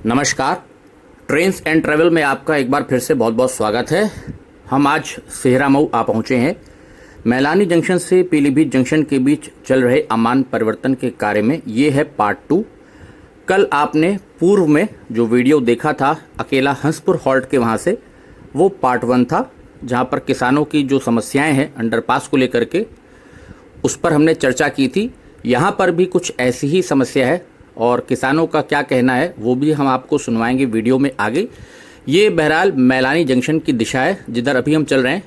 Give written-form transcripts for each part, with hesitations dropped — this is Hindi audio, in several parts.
नमस्कार। ट्रेन्स एंड ट्रैवल में आपका एक बार फिर से बहुत बहुत स्वागत है। हम आज सेहरा मऊ आ पहुँचे हैं। मैलानी जंक्शन से पीलीभीत जंक्शन के बीच चल रहे अमान परिवर्तन के कार्य में ये है पार्ट 2। कल आपने पूर्व में जो वीडियो देखा था अकेला हंसपुर हॉल्ट के वहाँ से, वो पार्ट 1 था, जहाँ पर किसानों की जो समस्याएं हैं अंडरपास को लेकर के, उस पर हमने चर्चा की थी। यहाँ पर भी कुछ ऐसी ही समस्या है और किसानों का क्या कहना है वो भी हम आपको सुनवाएंगे वीडियो में आगे। ये बहरहाल मैलानी जंक्शन की दिशा है जिधर अभी हम चल रहे हैं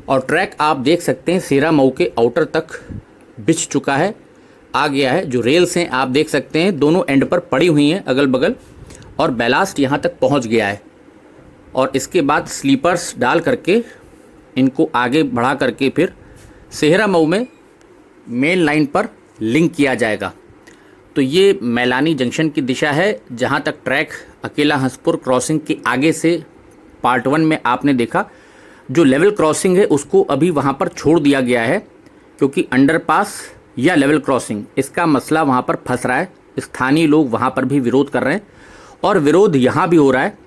और ट्रैक आप देख सकते हैं सेहरा मऊ के आउटर तक बिछ चुका है, आ गया है। जो रेल्स हैं आप देख सकते हैं दोनों एंड पर पड़ी हुई हैं अगल बगल, और बैलास्ट यहाँ तक पहुँच गया है। और इसके बाद स्लीपर्स डाल करके इनको आगे बढ़ा करके फिर सेहरा मऊ में मेन लाइन पर लिंक किया जाएगा। तो ये मैलानी जंक्शन की दिशा है जहाँ तक ट्रैक अकेला हंसपुर क्रॉसिंग के आगे से पार्ट 1 में आपने देखा। जो लेवल क्रॉसिंग है उसको अभी वहाँ पर छोड़ दिया गया है क्योंकि अंडरपास या लेवल क्रॉसिंग इसका मसला वहाँ पर फंस रहा है। स्थानीय लोग वहाँ पर भी विरोध कर रहे हैं और विरोध यहाँ भी हो रहा है।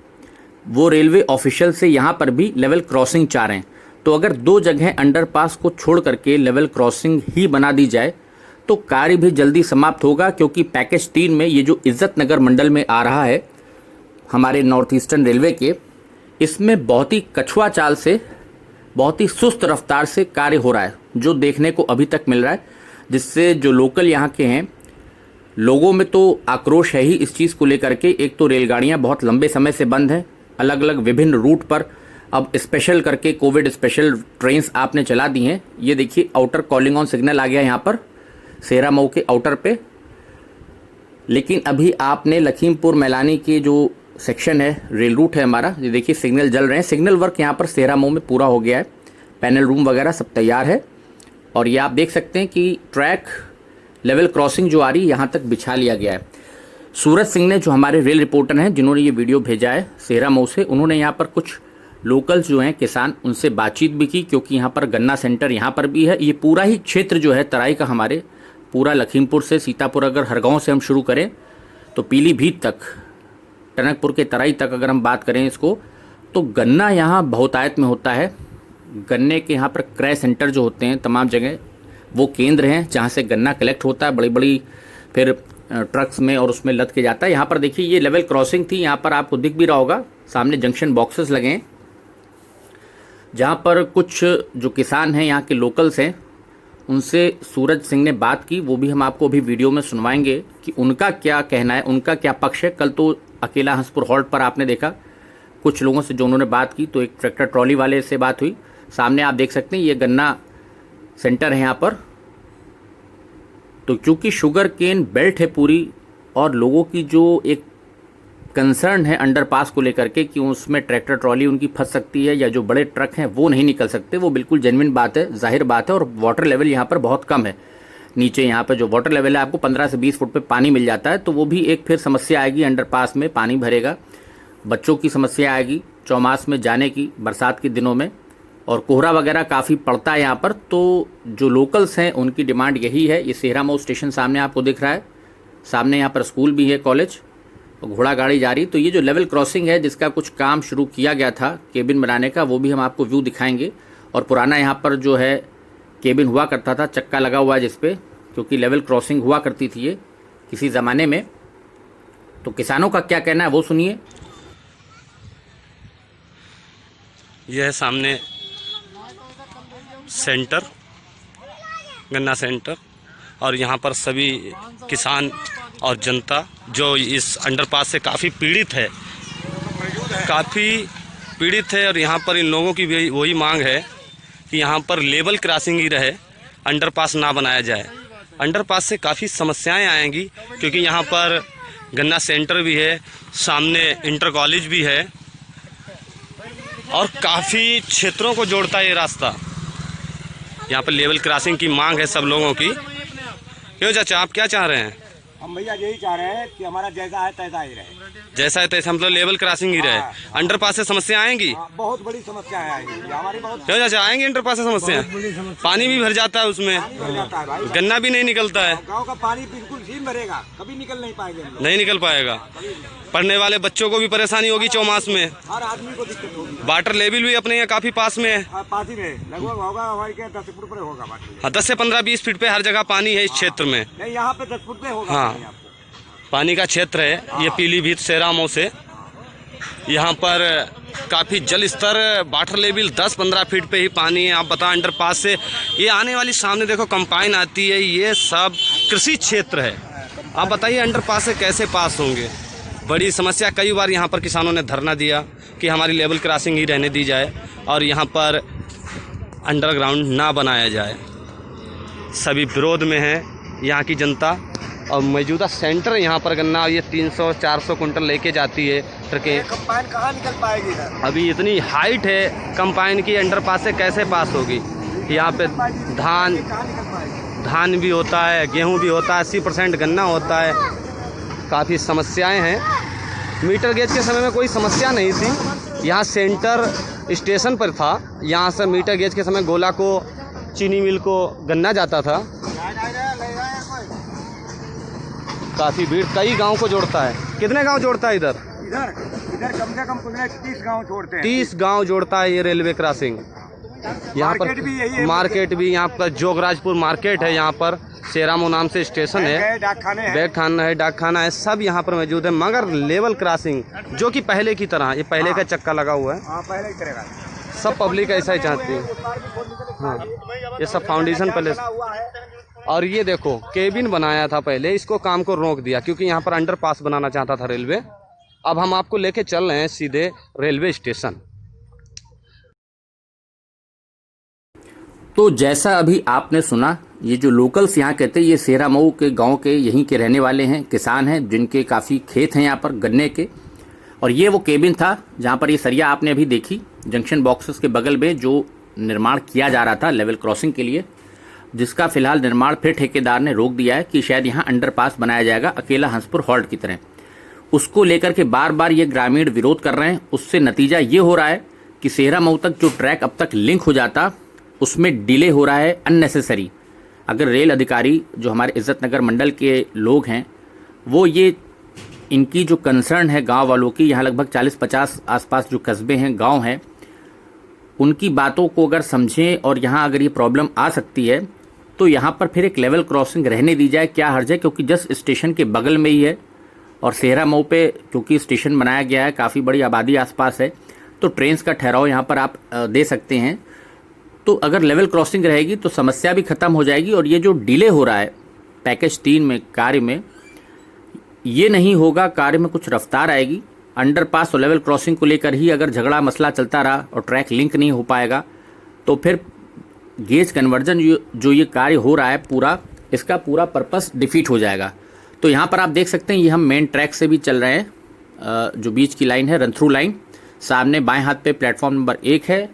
वो रेलवे ऑफिशियल से यहाँ पर भी लेवल क्रॉसिंग चाह रहे हैं। तो अगर दो जगह अंडरपास को छोड़ करके लेवल क्रॉसिंग ही बना दी जाए तो कार्य भी जल्दी समाप्त होगा, क्योंकि पैकेज 3 में ये जो इज्जत नगर मंडल में आ रहा है हमारे नॉर्थ ईस्टर्न रेलवे के, इसमें बहुत ही कछुआ चाल से, बहुत ही सुस्त रफ्तार से कार्य हो रहा है जो देखने को अभी तक मिल रहा है, जिससे जो लोकल यहाँ के हैं लोगों में तो आक्रोश है ही इस चीज़ को लेकर के। एक तो रेलगाड़ियाँ बहुत लंबे समय से बंद हैं, अलग अलग विभिन्न रूट पर अब स्पेशल करके कोविड स्पेशल ट्रेन्स आपने चला दी हैं। ये देखिए आउटर कॉलिंग ऑन सिग्नल आ गया यहाँ पर सेहरा मऊ के आउटर पे। लेकिन अभी आपने लखीमपुर मैलानी के जो सेक्शन है, रेल रूट है हमारा, ये देखिए सिग्नल जल रहे हैं। सिग्नल वर्क यहाँ पर सेहरा मऊ में पूरा हो गया है, पैनल रूम वगैरह सब तैयार है। और ये आप देख सकते हैं कि ट्रैक लेवल क्रॉसिंग जो आ रही है यहाँ तक बिछा लिया गया है। सूरज सिंह ने, जो हमारे रेल रिपोर्टर हैं जिन्होंने ये वीडियो भेजा है सेहरा मऊ से, उन्होंने यहाँ पर कुछ लोकल्स जो हैं किसान, उनसे बातचीत भी की, क्योंकि यहाँ पर गन्ना सेंटर यहाँ पर भी है। ये पूरा ही क्षेत्र जो है तराई का, हमारे पूरा लखीमपुर से सीतापुर, अगर हरगांव से हम शुरू करें तो पीलीभीत तक, टनकपुर के तराई तक अगर हम बात करें इसको, तो गन्ना यहाँ बहुतायत में होता है। गन्ने के यहाँ पर क्रय सेंटर जो होते हैं तमाम जगह, वो केंद्र हैं जहाँ से गन्ना कलेक्ट होता है बड़ी बड़ी फिर ट्रक्स में, और उसमें लद के जाता है। यहाँ पर देखिए ये लेवल क्रॉसिंग थी, यहाँ पर आपको दिख भी रहा होगा सामने जंक्शन बॉक्सेस लगे हैं, जहाँ पर कुछ जो किसान हैं यहाँ के लोकल्स हैं उनसे सूरज सिंह ने बात की। वो भी हम आपको अभी वीडियो में सुनवाएंगे कि उनका क्या कहना है, उनका क्या पक्ष है। कल तो अकेला हंसपुर हॉल्ट पर आपने देखा कुछ लोगों से जो उन्होंने बात की, तो एक ट्रैक्टर ट्रॉली वाले से बात हुई। सामने आप देख सकते हैं ये गन्ना सेंटर है यहाँ पर। तो चूँकि शुगर केन बेल्ट है पूरी, और लोगों की जो एक कंसर्न है अंडरपास को लेकर के कि उसमें ट्रैक्टर ट्रॉली उनकी फंस सकती है या जो बड़े ट्रक हैं वो नहीं निकल सकते, वो बिल्कुल जेन्युइन बात है, जाहिर बात है। और वाटर लेवल यहाँ पर बहुत कम है। नीचे यहाँ पर जो वाटर लेवल है आपको 15 से 20 फुट पे पानी मिल जाता है, तो वो भी एक फिर समस्या आएगी। अंडरपास में पानी भरेगा, बच्चों की समस्या आएगी चौमास में जाने की, बरसात के दिनों में, और कोहरा वगैरह काफ़ी पड़ता है यहाँ पर। तो जो लोकल्स हैं उनकी डिमांड यही है। ये सेहरा मऊ स्टेशन सामने आपको दिख रहा है, सामने यहाँ पर स्कूल भी है, कॉलेज, घोड़ा गाड़ी जा रही। तो ये जो लेवल क्रॉसिंग है जिसका कुछ काम शुरू किया गया था केबिन बनाने का, वो भी हम आपको व्यू दिखाएंगे। और पुराना यहाँ पर जो है केबिन हुआ करता था, चक्का लगा हुआ है जिस पे, क्योंकि लेवल क्रॉसिंग हुआ करती थी ये किसी ज़माने में। तो किसानों का क्या कहना है वो सुनिए। यह है सामने सेंटर, गन्ना सेंटर, और यहाँ पर सभी किसान और जनता जो इस अंडरपास से काफ़ी पीड़ित है, और यहाँ पर इन लोगों की भी वही मांग है कि यहाँ पर लेवल क्रॉसिंग ही रहे, अंडरपास ना बनाया जाए। अंडरपास से काफ़ी समस्याएं आएंगी, क्योंकि यहाँ पर गन्ना सेंटर भी है, सामने इंटर कॉलेज भी है, और काफ़ी क्षेत्रों को जोड़ता है ये रास्ता। यहाँ पर लेवल क्रॉसिंग की मांग है सब लोगों की। क्यों चाचा, आप क्या चाह रहे हैं? हम भैया यही चाह रहे हैं कि हमारा जैसा है तैसा ही रहे, जैसा है तैसा, मतलब लेवल क्रॉसिंग ही रहे। अंडरपास से समस्या आएंगी, बहुत बड़ी समस्या आएगी हमारी, बहुत क्यों चाचा आएंगी अंडरपास से समस्या? पानी भी भर जाता है उसमें, गन्ना भी नहीं निकलता है। गांव का पानी बिल्कुल सील भरेगा, कभी निकल नहीं पाएगा, नहीं निकल पाएगा। पढ़ने वाले बच्चों को भी परेशानी होगी चौमास में। हर आदमी को दिक्कत होगी। वाटर लेवल भी अपने यहाँ काफी पास में है। पास ही में लगभग होगा हमारे के 10 फुट पर होगा वाटर। हाँ, 10 से 15-20 फीट पे हर जगह पानी है इस क्षेत्र में। नहीं, यहाँ पे 10 फुट पे होगा। हाँ। पानी आपको। पानी का क्षेत्र है ये पीलीभीत सेरामऊ से। यहाँ पर काफ़ी जल स्तर वाटर लेवल 10-15 फीट पे ही पानी है। आप बताओ अंडरपास से ये आने वाली सामने देखो कंपाइन आती है, ये सब कृषि क्षेत्र है। आप बताइए अंडरपास से कैसे पास होंगे? बड़ी समस्या। कई बार यहाँ पर किसानों ने धरना दिया कि हमारी लेवल क्रॉसिंग ही रहने दी जाए और यहाँ पर अंडरग्राउंड ना बनाया जाए। सभी विरोध में है यहाँ की जनता। और मौजूदा सेंटर यहाँ पर गन्ना ये 300-400 कुंटल लेके जाती है ट्रकें। कंपाइन कहाँ निकल पाएगी इधर? अभी इतनी हाइट है कंपाइन की, अंडरपास से कैसे पास होगी? यहाँ पे कहाँ निकल पाएगी? धान भी होता है, गेहूं भी होता है, 80% गन्ना होता है। काफ़ी समस्याएं हैं। मीटर गेज के समय में कोई समस्या नहीं थी। यहाँ सेंटर स्टेशन पर था, यहाँ से मीटर गेज के समय गोला को चीनी मिल को गन्ना जाता था। काफ़ी भीड़, कई गांव को जोड़ता है। कितने गांव जोड़ता है इधर? इधर कम से कम 30 गाँव छोड़ते हैं। 30 गांव जोड़ता है ये रेलवे क्रॉसिंग। यहाँ पर मार्केट भी यही है। मार्केट भी यहाँ पर जोगराजपुर मार्केट है, यहाँ पर सेरामऊ नाम से स्टेशन है, डाकखाने हैं। बैग खाना है, डाकखाना है, सब यहाँ पर मौजूद है। मगर लेवल क्रॉसिंग जो कि पहले की तरह, ये पहले का चक्का लगा हुआ है। हाँ, पहले ही करेगा। सब पब्लिक ऐसा ही चाहती है। हाँ, ये सब फाउंडेशन पहले। और ये देखो केबिन बनाया था पहले, इसको काम को रोक दिया क्योंकि यहाँ पर अंडरपास बनाना चाहता था रेलवे। अब हम आपको लेके चल रहे हैं सीधे रेलवे स्टेशन। तो जैसा अभी आपने सुना, ये जो लोकल्स यहाँ कहते हैं, ये सेरामऊ के गांव के यहीं के रहने वाले हैं, किसान हैं जिनके काफ़ी खेत हैं यहाँ पर गन्ने के। और ये वो केबिन था जहाँ पर ये सरिया आपने अभी देखी जंक्शन बॉक्सेस के बगल में जो निर्माण किया जा रहा था लेवल क्रॉसिंग के लिए, जिसका फिलहाल निर्माण फिर ठेकेदार ने रोक दिया है कि शायद यहाँ अंडरपास बनाया जाएगा अकेला हंसपुर हॉल्ट की तरह। उसको लेकर के बार बार ये ग्रामीण विरोध कर रहे हैं। उससे नतीजा ये हो रहा है कि सेरामऊ तक जो ट्रैक अब तक लिंक हो जाता उसमें डिले हो रहा है अननेसेसरी। अगर रेल अधिकारी जो हमारे इज्जत नगर मंडल के लोग हैं वो ये इनकी जो कंसर्न है गांव वालों की, यहाँ लगभग 40-50 आसपास जो कस्बे हैं, गांव हैं, उनकी बातों को अगर समझें और यहाँ अगर ये प्रॉब्लम आ सकती है तो यहाँ पर फिर एक लेवल क्रॉसिंग रहने दी जाए, क्या हर्ज है? क्योंकि जस्ट स्टेशन के बगल में ही है और सेरामऊ पे क्योंकि स्टेशन बनाया गया है, काफ़ी बड़ी आबादी आसपास है, तो ट्रेन्स का ठहराव यहाँ पर आप दे सकते हैं। तो अगर लेवल क्रॉसिंग रहेगी तो समस्या भी ख़त्म हो जाएगी। और ये जो डिले हो रहा है पैकेज 3 में कार्य में, ये नहीं होगा, कार्य में कुछ रफ्तार आएगी। अंडरपास और लेवल क्रॉसिंग को लेकर ही अगर झगड़ा मसला चलता रहा और ट्रैक लिंक नहीं हो पाएगा तो फिर गेज कन्वर्जन जो ये कार्य हो रहा है पूरा, इसका पूरा पर्पस डिफीट हो जाएगा। तो यहाँ पर आप देख सकते हैं ये हम मेन ट्रैक से भी चल रहे हैं। जो बीच की लाइन है रन थ्रू लाइन, सामने बाएं हाथ पे प्लेटफॉर्म नंबर 1 है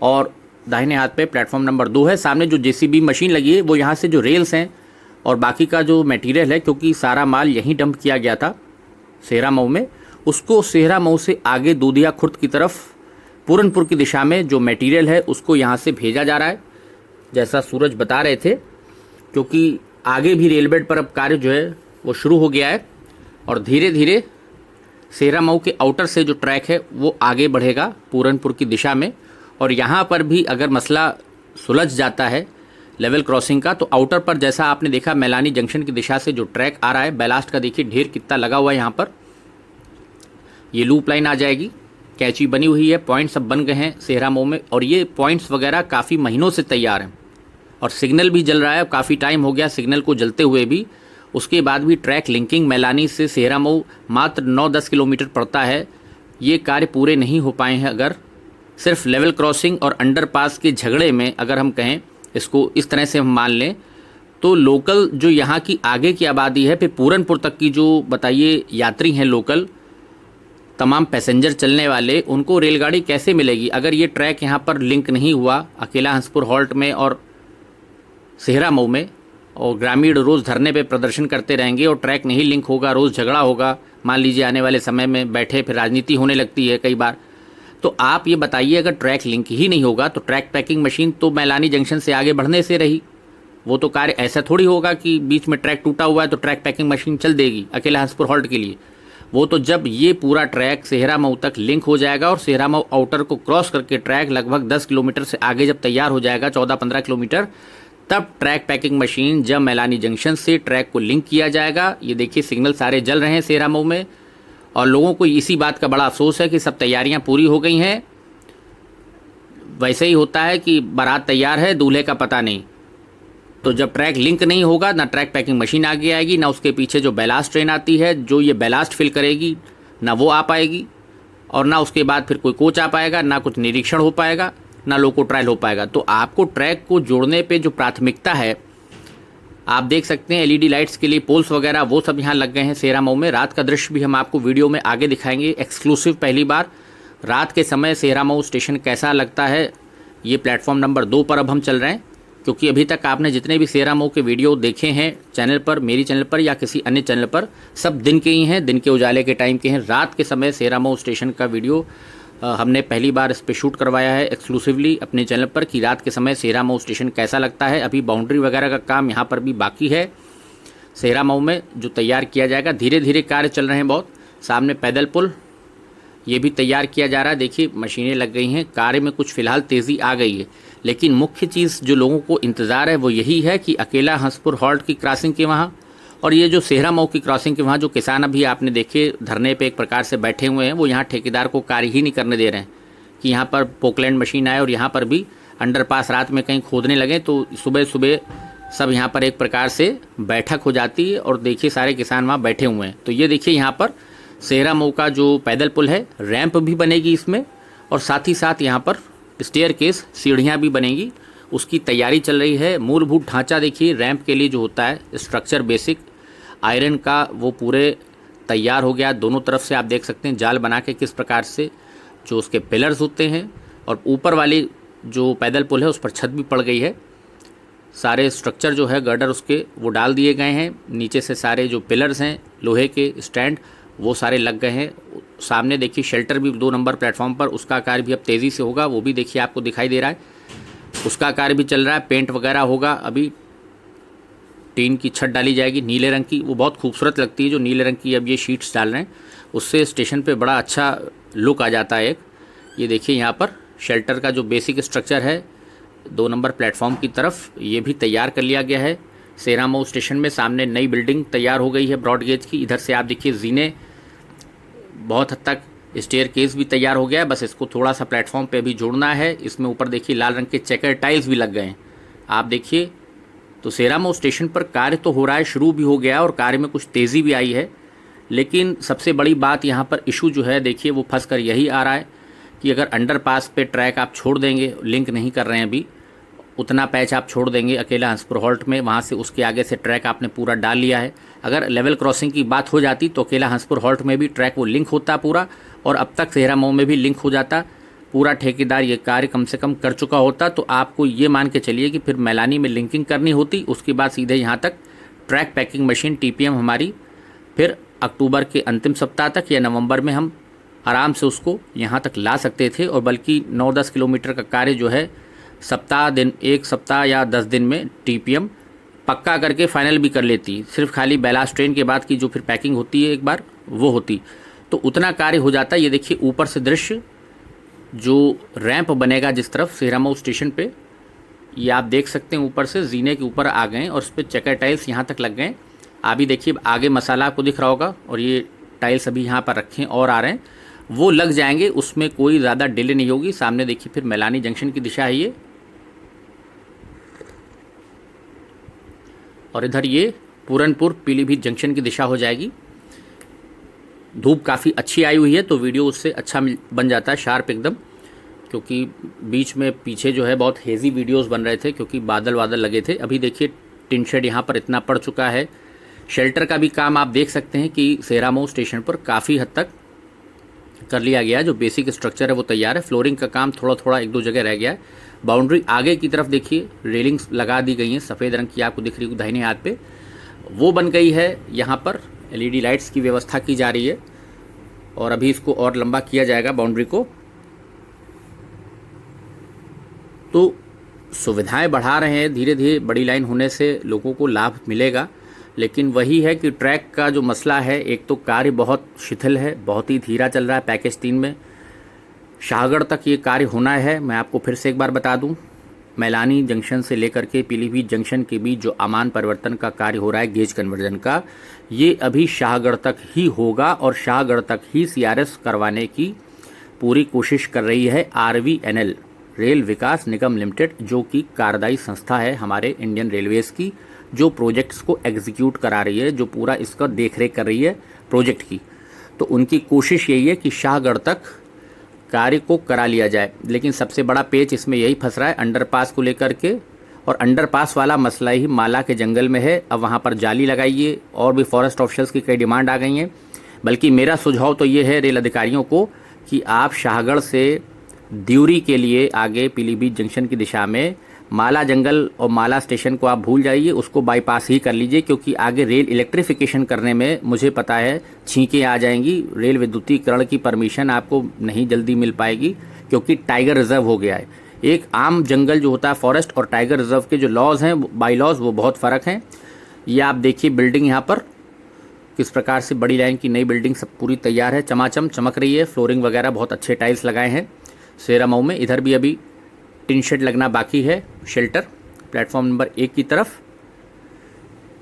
और दाहिने हाथ पे प्लेटफॉर्म नंबर 2 है। सामने जो जेसीबी मशीन लगी है वो यहाँ से जो रेल्स हैं और बाकी का जो मटेरियल है, क्योंकि सारा माल यहीं डंप किया गया था सेरामऊ में, उसको सेरामऊ से आगे दूधिया खुर्द की तरफ पूरनपुर की दिशा में जो मटेरियल है उसको यहाँ से भेजा जा रहा है, जैसा सूरज बता रहे थे। क्योंकि आगे भी रेलबेड पर अब कार्य जो है वो शुरू हो गया है और धीरे धीरे सेरामऊ के आउटर से जो ट्रैक है वो आगे बढ़ेगा पूरनपुर की दिशा में। और यहाँ पर भी अगर मसला सुलझ जाता है लेवल क्रॉसिंग का, तो आउटर पर जैसा आपने देखा मैलानी जंक्शन की दिशा से जो ट्रैक आ रहा है, बैलास्ट का देखिए ढेर कितना लगा हुआ है यहाँ पर। ये लूप लाइन आ जाएगी, कैची बनी हुई है, पॉइंट्स सब बन गए हैं सेरामऊ में और ये पॉइंट्स वगैरह काफ़ी महीनों से तैयार हैं और सिग्नल भी जल रहा है। काफ़ी टाइम हो गया सिग्नल को जलते हुए भी, उसके बाद भी ट्रैक लिंकिंग मैलानी से सेरामऊ मात्र 9-10 किलोमीटर पड़ता है। ये कार्य पूरे नहीं हो पाए हैं अगर सिर्फ लेवल क्रॉसिंग और अंडरपास के झगड़े में, अगर हम कहें इसको इस तरह से हम मान लें, तो लोकल जो यहाँ की आगे की आबादी है, फिर पूरनपुर तक की जो बताइए यात्री हैं लोकल, तमाम पैसेंजर चलने वाले, उनको रेलगाड़ी कैसे मिलेगी अगर ये ट्रैक यहाँ पर लिंक नहीं हुआ अकेला हंसपुर हॉल्ट में और सेरामऊ में। और ग्रामीण रोज़ धरने पे प्रदर्शन करते रहेंगे और ट्रैक नहीं लिंक होगा, रोज़ झगड़ा होगा। मान लीजिए आने वाले समय में बैठे फिर राजनीति होने लगती है कई बार। तो आप ये बताइए अगर ट्रैक लिंक ही नहीं होगा तो ट्रैक पैकिंग मशीन तो मैलानी जंक्शन से आगे बढ़ने से रही। वो तो कार्य ऐसा थोड़ी होगा कि बीच में ट्रैक टूटा हुआ है तो ट्रैक पैकिंग मशीन चल देगी अकेला हंसपुर हॉल्ट के लिए। वो तो जब ये पूरा ट्रैक सेहरा मऊ तक लिंक हो जाएगा और सेहरा मऊ आउटर को क्रॉस करके ट्रैक लगभग 10 किलोमीटर से आगे जब तैयार हो जाएगा, 14-15 किलोमीटर, तब ट्रैक पैकिंग मशीन जब मैलानी जंक्शन से ट्रैक को लिंक किया जाएगा। ये देखिए सिग्नल सारे जल रहे हैं सेहरा मऊ में और लोगों को इसी बात का बड़ा अफसोस है कि सब तैयारियां पूरी हो गई हैं। वैसे ही होता है कि बारात तैयार है, दूल्हे का पता नहीं। तो जब ट्रैक लिंक नहीं होगा, ना ट्रैक पैकिंग मशीन आगे आएगी, ना उसके पीछे जो बैलास्ट ट्रेन आती है जो ये बैलास्ट फिल करेगी, ना वो आ पाएगी, और ना उसके बाद फिर कोई कोच आ पाएगा, ना कुछ निरीक्षण हो पाएगा, ना लोको ट्रायल हो पाएगा। तो आपको ट्रैक को जोड़ने पे जो प्राथमिकता है, आप देख सकते हैं एलईडी लाइट्स के लिए पोल्स वगैरह वो सब यहाँ लग गए हैं सेहरा मऊ में। रात का दृश्य भी हम आपको वीडियो में आगे दिखाएंगे, एक्सक्लूसिव पहली बार। रात के समय सेहरा मऊ स्टेशन कैसा लगता है, ये प्लेटफॉर्म नंबर 2 पर अब हम चल रहे हैं, क्योंकि अभी तक आपने जितने भी सेहरा मऊ के वीडियो देखे हैं चैनल पर, मेरी चैनल पर या किसी अन्य चैनल पर, सब दिन के ही हैं, दिन के उजाले के टाइम के हैं। रात के समय सेहरा मऊ स्टेशन का वीडियो हमने पहली बार इस पर शूट करवाया है एक्सक्लूसिवली अपने चैनल पर कि रात के समय सेहरा मऊ स्टेशन कैसा लगता है। अभी बाउंड्री वगैरह का काम यहाँ पर भी बाकी है सेहरा मऊ में, जो तैयार किया जाएगा। धीरे धीरे कार्य चल रहे हैं बहुत। सामने पैदल पुल ये भी तैयार किया जा रहा है। देखिए मशीनें लग गई हैं, कार्य में कुछ फ़िलहाल तेज़ी आ गई है, लेकिन मुख्य चीज़ जो लोगों को इंतज़ार है वो यही है कि अकेला हंसपुर हॉल्ट की क्रॉसिंग के वहाँ और ये जो सेहरा मऊ की क्रॉसिंग के वहाँ जो किसान अभी आपने देखे धरने पे एक प्रकार से बैठे हुए हैं, वो यहाँ ठेकेदार को कार्य ही नहीं करने दे रहे हैं कि यहाँ पर पोकलैंड मशीन आए और यहाँ पर भी अंडरपास रात में कहीं खोदने लगे तो सुबह सुबह सब यहाँ पर एक प्रकार से बैठक हो जाती है। और देखिए सारे किसान वहाँ बैठे हुए हैं। तो ये देखिए यहाँ पर सेहरा मऊ का जो पैदल पुल है, रैंप भी बनेगी इसमें और साथ ही साथ यहाँ पर स्टेयरकेस सीढ़ियाँ भी बनेगी, उसकी तैयारी चल रही है। मूलभूत ढांचा देखिए रैंप के लिए जो होता है स्ट्रक्चर बेसिक आयरन का वो पूरे तैयार हो गया। दोनों तरफ से आप देख सकते हैं जाल बना के किस प्रकार से जो उसके पिलर्स होते हैं, और ऊपर वाली जो पैदल पुल है उस पर छत भी पड़ गई है। सारे स्ट्रक्चर जो है गर्डर उसके वो डाल दिए गए हैं। नीचे से सारे जो पिलर्स हैं लोहे के स्टैंड वो सारे लग गए हैं। सामने देखिए शेल्टर भी 2 नंबर प्लेटफॉर्म पर, उसका कार्य भी अब तेज़ी से होगा, वो भी देखिए आपको दिखाई दे रहा है, उसका कार्य भी चल रहा है। पेंट वगैरह होगा, अभी टीन की छत डाली जाएगी नीले रंग की, वो बहुत खूबसूरत लगती है जो नीले रंग की अब ये शीट्स डाल रहे हैं, उससे स्टेशन पे बड़ा अच्छा लुक आ जाता है एक। ये देखिए यहाँ पर शेल्टर का जो बेसिक स्ट्रक्चर है 2 नंबर प्लेटफॉर्म की तरफ ये भी तैयार कर लिया गया है सेहरा मऊ स्टेशन में। सामने नई बिल्डिंग तैयार हो गई है ब्रॉड गेज की। इधर से आप देखिए जीने बहुत हद तक, स्टेयर केस भी तैयार हो गया है, बस इसको थोड़ा सा प्लेटफॉर्म पे भी जोड़ना है। इसमें ऊपर देखिए लाल रंग के चेकर टाइल्स भी लग गए हैं, आप देखिए। तो सेहरा मऊ स्टेशन पर कार्य तो हो रहा है, शुरू भी हो गया और कार्य में कुछ तेज़ी भी आई है। लेकिन सबसे बड़ी बात यहाँ पर इशू जो है देखिए वो फंस कर यही आ रहा है कि अगर अंडरपास पे ट्रैक आप छोड़ देंगे, लिंक नहीं कर रहे हैं अभी, उतना पैच आप छोड़ देंगे अकेला हंसपुर हॉल्ट में, वहाँ से उसके आगे से ट्रैक आपने पूरा डाल लिया है। अगर लेवल क्रॉसिंग की बात हो जाती तो अकेला हंसपुर हॉल्ट में भी ट्रैक वो लिंक होता पूरा, और अब तक सेहरा मऊ में भी लिंक हो जाता पूरा। ठेकेदार ये कार्य कम से कम कर चुका होता। तो आपको ये मान के चलिए कि फिर मैलानी में लिंकिंग करनी होती, उसके बाद सीधे यहाँ तक ट्रैक पैकिंग मशीन TPM हमारी फिर अक्टूबर के अंतिम सप्ताह तक या नवंबर में हम आराम से उसको यहाँ तक ला सकते थे। और बल्कि 9-10 किलोमीटर का कार्य जो है एक सप्ताह या 10 दिन में TPM पक्का करके फाइनल भी कर लेती। सिर्फ खाली बैलास्ट ट्रेन के बाद की जो फिर पैकिंग होती है एक बार वो होती, तो उतना कार्य हो जाता। ये देखिए ऊपर से दृश्य जो रैंप बनेगा जिस तरफ सेहरा मऊ स्टेशन पे, ये आप देख सकते हैं ऊपर से जीने के ऊपर आ गए और उस पर चेकर टाइल्स यहाँ तक लग गए। अभी देखिए आगे मसाला आपको दिख रहा होगा, और ये टाइल्स अभी यहाँ पर रखे और आ रहे हैं, वो लग जाएंगे, उसमें कोई ज़्यादा डिले नहीं होगी। सामने देखिए फिर मैलानी जंक्शन की दिशा है ये, और इधर ये पूरनपुर पीलीभीत जंक्शन की दिशा हो जाएगी। धूप काफ़ी अच्छी आई हुई है तो वीडियो उससे अच्छा बन जाता है, शार्प एकदम, क्योंकि बीच में पीछे जो है बहुत हेज़ी वीडियोस बन रहे थे क्योंकि बादल वादल लगे थे। अभी देखिए टिन शेड यहाँ पर इतना पड़ चुका है। शेल्टर का भी काम आप देख सकते हैं कि सेहरा मऊ स्टेशन पर काफ़ी हद तक कर लिया गया है। जो बेसिक स्ट्रक्चर है वो तैयार है, फ्लोरिंग का काम थोड़ा थोड़ा 1-2 जगह रह गया है। बाउंड्री आगे की तरफ देखिए रेलिंग्स लगा दी गई हैं, सफ़ेद रंग की आपको दिख रही है दाहिने हाथ पे, वो बन गई है। यहाँ पर LED लाइट्स की व्यवस्था की जा रही है और अभी इसको और लंबा किया जाएगा बाउंड्री को। तो सुविधाएं बढ़ा रहे हैं धीरे धीरे, बड़ी लाइन होने से लोगों को लाभ मिलेगा। लेकिन वही है कि ट्रैक का जो मसला है, एक तो कार्य बहुत शिथिल है, बहुत ही धीरा चल रहा है। पैकेज 3 में शाहगढ़ तक ये कार्य होना है। मैं आपको फिर से एक बार बता दूं, मैलानी जंक्शन से लेकर के पीलीभीत जंक्शन के बीच जो अमान परिवर्तन का कार्य हो रहा है गेज कन्वर्जन का, ये अभी शाहगढ़ तक ही होगा और शाहगढ़ तक ही सीआरएस करवाने की पूरी कोशिश कर रही है आरवीएनएल, रेल विकास निगम लिमिटेड, जो कि कार्यदायी संस्था है हमारे इंडियन रेलवेज़ की, जो प्रोजेक्ट्स को एग्जीक्यूट करा रही है, जो पूरा इसका देखरेख कर रही है प्रोजेक्ट की। तो उनकी कोशिश यही है कि शाहगढ़ तक कार्य को करा लिया जाए। लेकिन सबसे बड़ा पेच इसमें यही फंस रहा है अंडरपास को लेकर के, और अंडरपास वाला मसला ही माला के जंगल में है। अब वहाँ पर जाली लगाइए, और भी फॉरेस्ट ऑफिसर्स की कई डिमांड आ गई हैं। बल्कि मेरा सुझाव तो ये है रेल अधिकारियों को कि आप शाहगढ़ से द्यूरी के लिए आगे पीलीभीत जंक्शन की दिशा में माला जंगल और माला स्टेशन को आप भूल जाइए, उसको बाईपास ही कर लीजिए, क्योंकि आगे रेल इलेक्ट्रिफिकेशन करने में मुझे पता है छींकें आ जाएंगी। रेल विद्युतीकरण की परमिशन आपको नहीं जल्दी मिल पाएगी, क्योंकि टाइगर रिजर्व हो गया है। एक आम जंगल जो होता है फॉरेस्ट और टाइगर रिजर्व के जो लॉज हैं, बाई लॉज, वो बहुत फ़र्क हैं। ये आप देखिए बिल्डिंग यहाँ पर किस प्रकार से बड़ी लाइन की नई बिल्डिंग सब पूरी तैयार है, चमाचम चमक रही है। फ्लोरिंग वगैरह बहुत अच्छे टाइल्स लगाए हैं सेरा मऊ में। इधर भी अभी टिन शेड लगना बाकी है, शेल्टर प्लेटफॉर्म नंबर 1 की तरफ।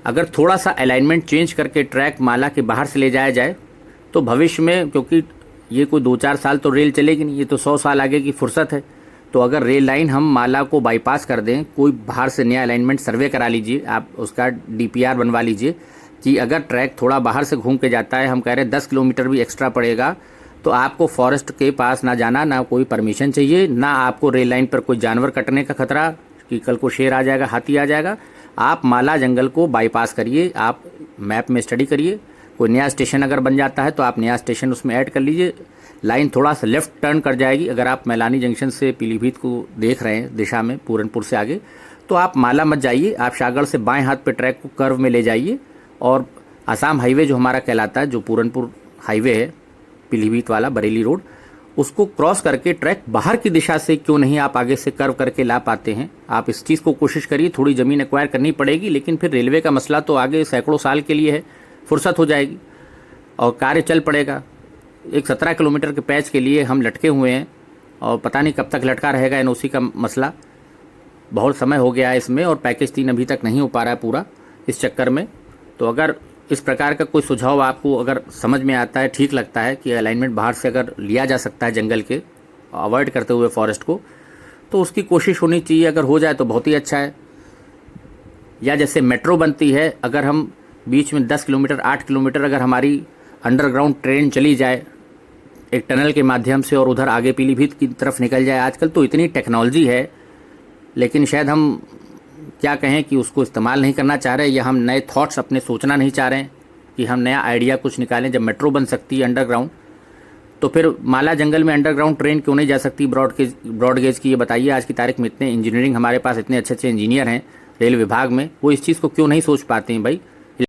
अगर थोड़ा सा अलाइनमेंट चेंज करके ट्रैक माला के बाहर से ले जाया जाए तो भविष्य में, क्योंकि ये कोई 2-4 साल तो रेल चलेगी नहीं, ये तो 100 साल आगे की फुर्सत है। तो अगर रेल लाइन हम माला को बाईपास कर दें, कोई बाहर से नया अलाइनमेंट सर्वे करा लीजिए, आप उसका डीपीआर बनवा लीजिए कि अगर ट्रैक थोड़ा बाहर से घूम के जाता है, हम कह रहे हैं 10 किलोमीटर भी एक्स्ट्रा पड़ेगा, तो आपको फॉरेस्ट के पास ना जाना, ना कोई परमिशन चाहिए, ना आपको रेल लाइन पर कोई जानवर कटने का खतरा कि कल को शेर आ जाएगा, हाथी आ जाएगा। आप माला जंगल को बाईपास करिए, आप मैप में स्टडी करिए। कोई नया स्टेशन अगर बन जाता है तो आप नया स्टेशन उसमें ऐड कर लीजिए। लाइन थोड़ा सा लेफ्ट टर्न कर जाएगी। अगर आप मैलानी जंक्शन से पीलीभीत को देख रहे हैं दिशा में, पूरनपुर से आगे, तो आप माला मत जाइए, आप शाहगढ़ से बाएं हाथ पे ट्रैक को कर्व में ले जाइए, और आसाम हाईवे जो हमारा कहलाता है, जो पूरनपुर हाईवे है पीलीभीत वाला, बरेली रोड, उसको क्रॉस करके ट्रैक बाहर की दिशा से क्यों नहीं आप आगे से कर्व करके ला पाते हैं। आप इस चीज़ को कोशिश करिए। थोड़ी ज़मीन एक्वायर करनी पड़ेगी, लेकिन फिर रेलवे का मसला तो आगे सैकड़ों साल के लिए है, फुर्सत हो जाएगी और कार्य चल पड़ेगा। एक 17 किलोमीटर के पैच के लिए हम लटके हुए हैं, और पता नहीं कब तक लटका रहेगा एनओसी का मसला। बहुत समय हो गया है इसमें, और पैकेज 3 अभी तक नहीं हो पा रहा है पूरा इस चक्कर में। तो अगर इस प्रकार का कोई सुझाव आपको अगर समझ में आता है, ठीक लगता है कि अलाइनमेंट बाहर से अगर लिया जा सकता है जंगल के, अवॉइड करते हुए फॉरेस्ट को, तो उसकी कोशिश होनी चाहिए। अगर हो जाए तो बहुत ही अच्छा है। या जैसे मेट्रो बनती है, अगर हम बीच में 10 किलोमीटर 8 किलोमीटर अगर हमारी अंडरग्राउंड ट्रेन चली जाए एक टनल के माध्यम से, और उधर आगे पीलीभीत की तरफ निकल जाए। आजकल तो इतनी टेक्नोलॉजी है, लेकिन शायद हम क्या कहें कि उसको इस्तेमाल नहीं करना चाह रहे, या हम नए थॉट्स अपने सोचना नहीं चाह रहे हैं कि हम नया आइडिया कुछ निकालें। जब मेट्रो बन सकती है अंडरग्राउंड, तो फिर माला जंगल में अंडरग्राउंड ट्रेन क्यों नहीं जा सकती ब्रॉड गेज की? ये बताइए। आज की तारीख में इतने इंजीनियरिंग हमारे पास, इतने अच्छे अच्छे इंजीनियर हैं रेल विभाग में, वो इस चीज़ को क्यों नहीं सोच पाते हैं भाई?